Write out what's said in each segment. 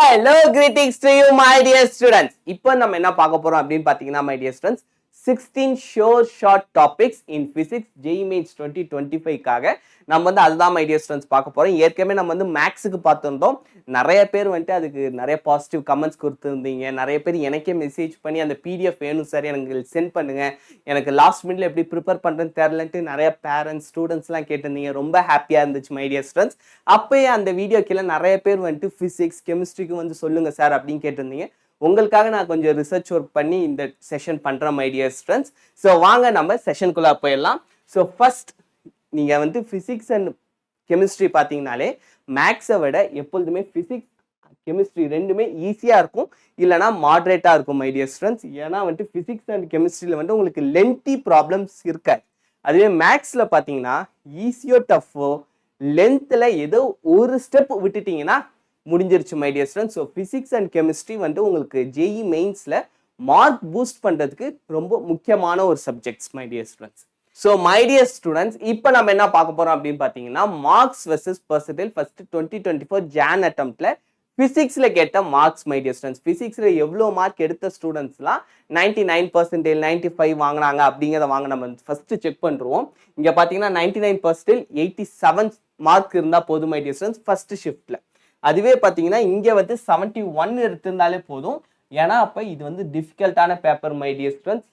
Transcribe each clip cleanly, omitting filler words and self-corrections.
Hello, greetings to you, my dear students. இப்போ நம்ம என்ன பார்க்க போறோம் அப்படின்னு பார்த்தீங்கன்னா, my dear students, 16 sure short topics in physics JEE Mains 2025 காக நம்ம வந்து அதுதான் my dear students பார்க்க போறோம். ஏற்கனவே நம்ம வந்து மேக்ஸுக்கு பார்த்திருந்தோம். நிறைய பேர் வந்துட்டு அதுக்கு நிறைய பாசிட்டிவ் கமெண்ட்ஸ் கொடுத்துருந்தீங்க. நிறைய பேர் எனக்கே மெசேஜ் பண்ணி அந்த பிடிஎஃப் வேணும் சார் எனக்கு சென்ட் பண்ணுங்க, எனக்கு லாஸ்ட் மினிட்ல எப்படி ப்ரிப்பேர் பண்றேன்னு தெரியலன்ட்டு நிறைய பேரண்ட்ஸ் ஸ்டூடெண்ட்ஸ்லாம் கேட்டிருந்தீங்க. ரொம்ப ஹாப்பியா இருந்துச்சு my dear students. அப்பயே அந்த வீடியோ கீழே நிறைய பேர் வந்துட்டு பிசிக்ஸ் கெமிஸ்ட்ரிக்கு வந்து சொல்லுங்க சார் அப்படின்னு கேட்டிருந்தீங்க. உங்களுக்காக நான் கொஞ்சம் ரிசர்ச் ஒர்க் பண்ணி இந்த செஷன் பண்றேன் my dear students. ஸோ வாங்க நம்ம செஷனுக்குள்ள போயிடலாம். ஸோ ஃபர்ஸ்ட் நீங்க வந்து பிசிக்ஸ் அண்ட் கெமிஸ்ட்ரி பார்த்தீங்கனாலே மேக்ஸை விட எப்பொழுதுமே பிசிக்ஸ் கெமிஸ்ட்ரி ரெண்டுமே ஈஸியாக இருக்கும், இல்லைனா மாட்ரேட்டாக இருக்கும் my dear students. ஏன்னா வந்துட்டு பிசிக்ஸ் அண்ட் கெமிஸ்ட்ரியில் வந்து உங்களுக்கு லென்த்தி ப்ராப்ளம்ஸ் இருக்காது. அதுவே மேக்ஸில் பார்த்தீங்கன்னா ஈஸியோ டஃப்போ லென்த்தில் ஏதோ ஒரு ஸ்டெப் விட்டுட்டீங்கன்னா முடிஞ்சிருச்சு my dear students. So physics and chemistry வந்து உங்களுக்கு ஜேஇ மெயின்ஸில் மார்க் பூஸ்ட் பண்ணுறதுக்கு ரொம்ப முக்கியமான ஒரு subjects my dear students. So my dear students, இப்போ நம்ம என்ன பார்க்க போகிறோம் அப்படின்னு பார்த்தீங்கன்னா, marks versus percentage first 2024 Jan அட்டம்ப்ட்ல பிசிக்ஸில் கேட்ட மார்க்ஸ் my dear students. பிசிக்ஸில் எவ்வளோ மார்க் எடுத்த ஸ்டூடெண்ட்ஸ்லாம் 99%, 95 வாங்கினாங்க அப்படிங்கிறத வாங்க நம்ம ஃபர்ஸ்ட் செக் பண்ணுறோம். இங்கே பார்த்தீங்கன்னா 99%, 87 மார்க் இருந்தால் போதும் my dear students ஃபர்ஸ்ட் ஷிஃப்ட்ல. அதுவே பார்த்தீங்கன்னா இங்கே வந்து 71 எடுத்திருந்தாலே போதும், ஏன்னா அப்போ இது வந்து டிஃபிகல்ட்டான பேப்பர் my dear students.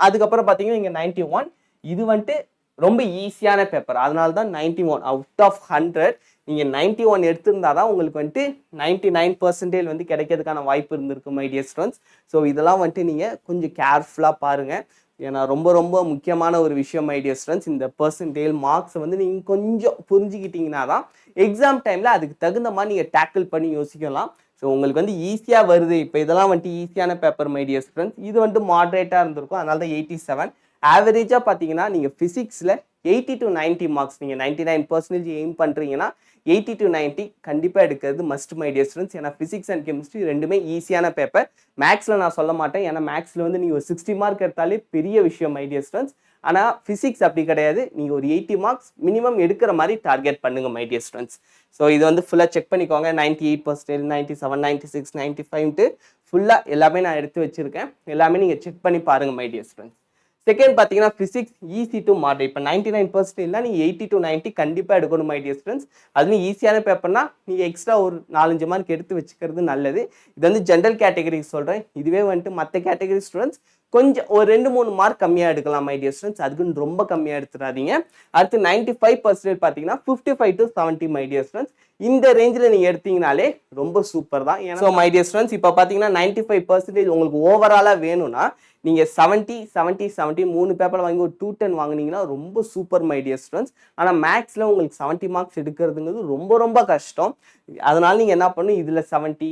அதுக்கப்புறம் பார்த்தீங்கன்னா இங்கே 91, இது வந்துட்டு ரொம்ப ஈஸியான பேப்பர், அதனால தான் 91 அவுட் ஆஃப் 100 நீங்கள் 91 எடுத்திருந்தா தான் உங்களுக்கு வந்துட்டு 99% வந்து கிடைக்கிறதுக்கான வாய்ப்பு இருந்திருக்கு my dear students. ஸோ இதெல்லாம் வந்துட்டு நீங்கள் கொஞ்சம் கேர்ஃபுல்லாக பாருங்கள், ஏன்னா ரொம்ப ரொம்ப முக்கியமான ஒரு விஷயம் my dear students. இந்த பர்சன்டேஜ் மார்க்ஸை வந்து நீங்கள் கொஞ்சம் புரிஞ்சுக்கிட்டீங்கன்னா தான் எக்ஸாம் டைமில் அதுக்கு தகுந்த மாதிரி நீங்கள் டேக்கிள் பண்ணி யோசிக்கலாம். ஸோ உங்களுக்கு வந்து ஈஸியாக வருது, இப்போ இதெல்லாம் வந்துட்டு ஈஸியான பேப்பர் my dear students. இது வந்துட்டு மாட்ரேட்டாக இருந்திருக்கும், அதனால தான் 87. ஆவரேஜாக பார்த்தீங்கன்னா நீங்கள் ஃபிசிக்ஸில் 80 to 90 மார்க்ஸ், நீங்கள் 99% எய்ம் பண்ணுறீங்கன்னா 80 to 90 கண்டிப்பாக எடுக்கிறது மஸ்ட் my dear students. ஏன்னா ஃபிசிக்ஸ் அண்ட் கெமிஸ்ட்ரி ரெண்டுமே ஈஸியான பேப்பர். மேக்ஸில் நான் சொல்ல மாட்டேன், ஏன்னா மேக்ஸில் வந்து நீங்கள் ஒரு 60 மார்க் எடுத்தாலே பெரிய விஷயம் my dear students. ஆனால் ஃபிசிக்ஸ் அப்படி கிடையாது, நீங்கள் ஒரு 80 மார்க்ஸ் மினிமம் எடுக்கிற மாதிரி டார்கெட் பண்ணுங்க my dear students. ஸோ இது வந்து ஃபுல்லாக செக் பண்ணிக்கோங்க. 98%, 97, 96, 95ன்ட்டு ஃபுல்லாக எல்லாமே நான் எடுத்து வச்சுருக்கேன், எல்லாமே நீங்கள் செக் பண்ணி பாருங்கள் my dear students. செகண்ட் பார்த்தீங்கன்னா ஃபிசிக்ஸ் ஈஸி டு மாடரேட். இப்போ 99% நீங்கள் 80 to 90 கண்டிப்பாக எடுக்கணும் my dear students. அதுவும் ஈஸியான பேப்பர்னா நீங்கள் எக்ஸ்ட்ரா ஒரு 4-5 மார்க் எடுத்து வச்சுக்கிறது நல்லது. இது வந்து ஜென்ரல் கேட்டகரி சொல்கிறேன். இதுவே வந்துட்டு மற்ற கேட்டகரி ஸ்டூடெண்ட்ஸ் கொஞ்சம் ஒரு 2-3 மார்க் கம்மியாக எடுக்கலாம் my dear students. அதுக்குன்னு ரொம்ப கம்மியாக எடுத்துடாதீங்க. அடுத்து 95% பார்த்தீங்கன்னா 55 to 70 my dear students. இந்த ரேஞ்சில் நீங்கள் எடுத்தீங்கனாலே ரொம்ப சூப்பர் தான். ஸோ my dear students, இப்போ பார்த்தீங்கன்னா 95% உங்களுக்கு ஓவராலாக வேணும்னா நீங்கள் 70, 70, 70 3 பேப்பர் வாங்கி ஒரு 210 வாங்கினீங்கன்னா ரொம்ப சூப்பர் my dear students. ஆனால் மேக்ஸில் உங்களுக்கு 70 மார்க்ஸ் எடுக்கிறதுங்கிறது ரொம்ப ரொம்ப கஷ்டம். அதனால நீங்கள் என்ன பண்ணணும், இதில் 70,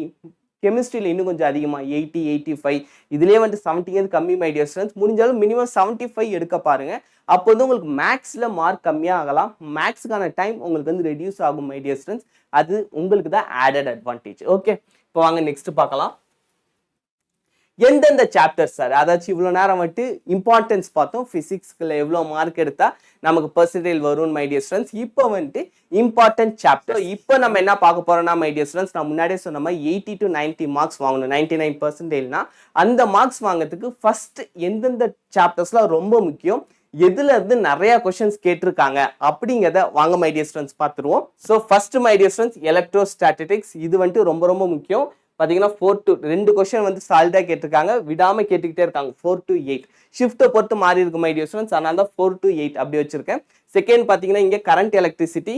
கெமிஸ்ட்ரியில் இன்னும் கொஞ்சம் அதிகமாக 80, 85, இதுலேயே வந்துட்டு 70 கம்மி my dear students. முடிஞ்சாலும் மினிமம் 75 எடுக்க பாருங்க. அப்போ வந்து உங்களுக்கு மேக்ஸில் மார்க் கம்மியாக ஆகலாம், மேக்ஸுக்கான டைம் உங்களுக்கு வந்து ரெடியூஸ் ஆகும் my dear students. அது உங்களுக்கு தான் ஆடட் அட்வான்டேஜ். ஓகே, இப்போ வாங்க நெக்ஸ்ட் பார்க்கலாம். எந்தெந்த சாப்டர்ஸ் சார், அதாச்சும் இவ்வளோ நேரம் வந்துட்டு இம்பார்ட்டன்ஸ் பார்த்தோம், ஃபிசிக்ஸ்ல எவ்வளோ மார்க் எடுத்தால் நமக்கு பர்சன்டேஜ் வரும் my dear students. இப்போ வந்துட்டு இம்பார்ட்டன்ட் சாப்டர். இப்போ நம்ம என்ன பார்க்க போறோம்னா my dear students, நான் முன்னாடியே சொன்ன மாதிரி 80 to 90 மார்க்ஸ் வாங்கணும். 99%னா அந்த மார்க்ஸ் வாங்கிறதுக்கு ஃபர்ஸ்ட் எந்தெந்த சாப்டர்ஸ்லாம் ரொம்ப முக்கியம், எதுல இருந்து நிறைய கொஸ்டின்ஸ் கேட்டிருக்காங்க அப்படிங்கிறத வாங்க my dear students பார்த்துருவோம். So first my dear students, electrostatics. இது வந்துட்டு ரொம்ப ரொம்ப முக்கியம். பார்த்தீங்கன்னா 4 to 2 கொஸ்டின் வந்து சால்டாக கேட்டிருக்காங்க, விடாமல் கேட்டுக்கிட்டே இருக்காங்க. 4 to 8 ஷிஃப்ட்டை பொறுத்து மாறி இருக்கு my dear students, அதனால தான் 4 to 8 அப்படி வச்சிருக்கேன். செகண்ட் பார்த்தீங்கன்னா இங்கே கரண்ட் எலக்ட்ரிசிட்டி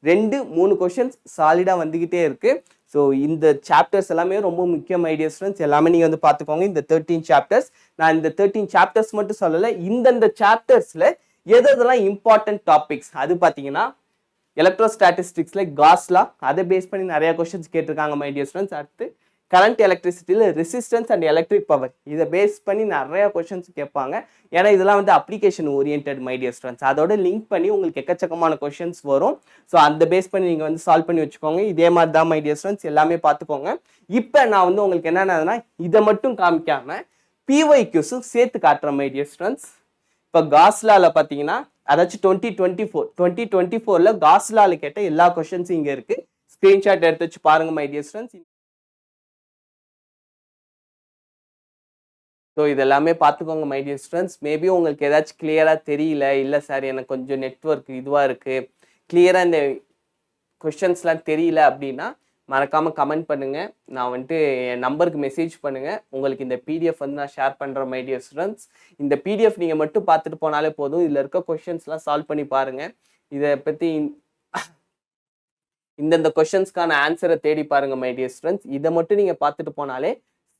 2-3 கொஸ்டின்ஸ் சாலிடாக வந்துக்கிட்டே இருக்கு. ஸோ இந்த சாப்டர்ஸ் எல்லாமே ரொம்ப முக்கியம் my dear students. எல்லாமே நீங்கள் வந்து பார்த்துக்கோங்க. இந்த 13 சாப்டர்ஸ், நான் இந்த 13 சாப்டர்ஸ் மட்டும் சொல்லலை, இந்தந்த சாப்டர்ஸில் எதெல்லாம் இம்பார்ட்டன்ட் டாபிக்ஸ் அது பார்த்தீங்கன்னா எலக்ட்ரோஸ்டாட்டிஸ்டிக்ஸ்ல காஸ்லா, அதை பேஸ் பண்ணி நிறைய கொஸ்டின்ஸ் கேட்டிருக்காங்க my dear students. அடுத்து கரண்ட் எலக்ட்ரிசிட்டியில் ரெசிஸ்டன்ஸ் அண்ட் எலக்ட்ரிக் பவர், இதை பேஸ் பண்ணி நிறைய கொஸ்டின்ஸ் கேட்பாங்க. ஏன்னா இதெல்லாம் வந்து application oriented my dear students. அதோட லிங்க் பண்ணி உங்களுக்கு எக்கச்சக்கமான கொஸ்டின்ஸ் வரும். ஸோ அந்த பேஸ் பண்ணி நீங்கள் வந்து சால்வ் பண்ணி வச்சுக்கோங்க. இதே மாதிரி தான் my dear students, எல்லாமே பார்த்துக்கோங்க. இப்போ நான் வந்து உங்களுக்கு என்னென்னா இதை மட்டும் காமிக்காம PYQஸும் சேர்த்து காட்டுறேன் my dear students. இப்போ காஸ்லாவில் பார்த்தீங்கன்னா அதாச்சும் 2024 காஸ்லாவில் கேட்ட எல்லா கொஸ்டின்ஸும் இங்கே இருக்கு. ஸ்க்ரீன்ஷாட் எடுத்து வச்சு பாருங்க my dear students. ஸோ இதெல்லாமே பார்த்துக்கோங்க மை டியர் ஸ்டூடெண்ட்ஸ். மேபி உங்களுக்கு ஏதாச்சும் கிளியராக தெரியல, இல்லை சார் எனக்கு கொஞ்சம் நெட்ஒர்க் இதுவாக இருக்குது, கிளியராக இந்த கொஷின்ஸ்லாம் தெரியல அப்படின்னா மறக்காமல் கமெண்ட் பண்ணுங்கள். நான் வந்துட்டு என் நம்பருக்கு மெசேஜ் பண்ணுங்கள். உங்களுக்கு இந்த பிடிஎஃப் வந்து நான் ஷேர் பண்ணுறேன் மை டியர் ஸ்டூடெண்ட்ஸ். இந்த பிடிஎஃப் நீங்கள் மட்டும் பார்த்துட்டு போனாலே போதும். இதில் இருக்க கொஷின்ஸ்லாம் சால்வ் பண்ணி பாருங்கள். இதை பற்றி இந்தந்த கொஷின்ஸ்க்கான ஆன்சரை தேடி பாருங்கள் மை டியர் ஸ்டூடெண்ட்ஸ். இதை மட்டும் நீங்கள் பார்த்துட்டு போனாலே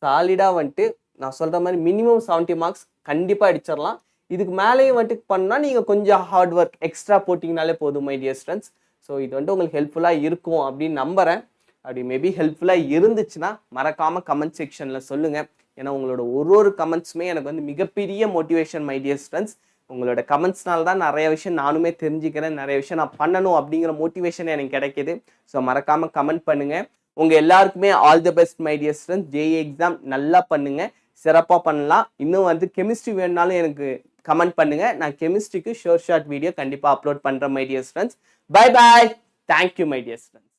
சாலிடாக வந்துட்டு நான் சொல்கிற மாதிரி மினிமம் 70 மார்க்ஸ் கண்டிப்பாக அடிச்சிடலாம். இதுக்கு மேலேயும் வந்துட்டு பண்ணால் நீங்கள் கொஞ்சம் ஹார்ட் ஒர்க் எக்ஸ்ட்ரா போட்டிங்கனாலே போதும் மை டியர் ஸ்டூடெண்ட்ஸ். ஸோ இது வந்துட்டு உங்களுக்கு ஹெல்ப்ஃபுல்லாக இருக்கும் அப்படின்னு நம்புகிறேன். அப்படி மேபி ஹெல்ப்ஃபுல்லாக இருந்துச்சுன்னா மறக்காமல் கமெண்ட் செக்ஷனில் சொல்லுங்கள். ஏன்னா உங்களோட ஒரு கமெண்ட்ஸுமே எனக்கு வந்து மிகப்பெரிய மோட்டிவேஷன் மை டியர் ஸ்டூடெண்ட்ஸ். உங்களோட கமெண்ட்ஸ்னால தான் நிறைய விஷயம் நானுமே தெரிஞ்சுக்கிறேன், நிறைய விஷயம் நான் பண்ணணும் அப்படிங்கிற மோட்டிவேஷன் எனக்கு கிடைக்கிது. ஸோ மறக்காமல் கமெண்ட் பண்ணுங்கள். உங்கள் எல்லாருக்குமே all the best my dear students. JEE exam நல்லா பண்ணுங்கள், சிறப்பாக பண்ணலாம். இன்னும் வந்து கெமிஸ்ட்ரி வேணுனாலும் எனக்கு கமெண்ட் பண்ணுங்கள். நான் கெமிஸ்ட்ரிக்கு ஷார்ட் வீடியோ கண்டிப்பாக அப்லோட் பண்ணுறேன் my dear students. Bye bye. Thank you my dear students.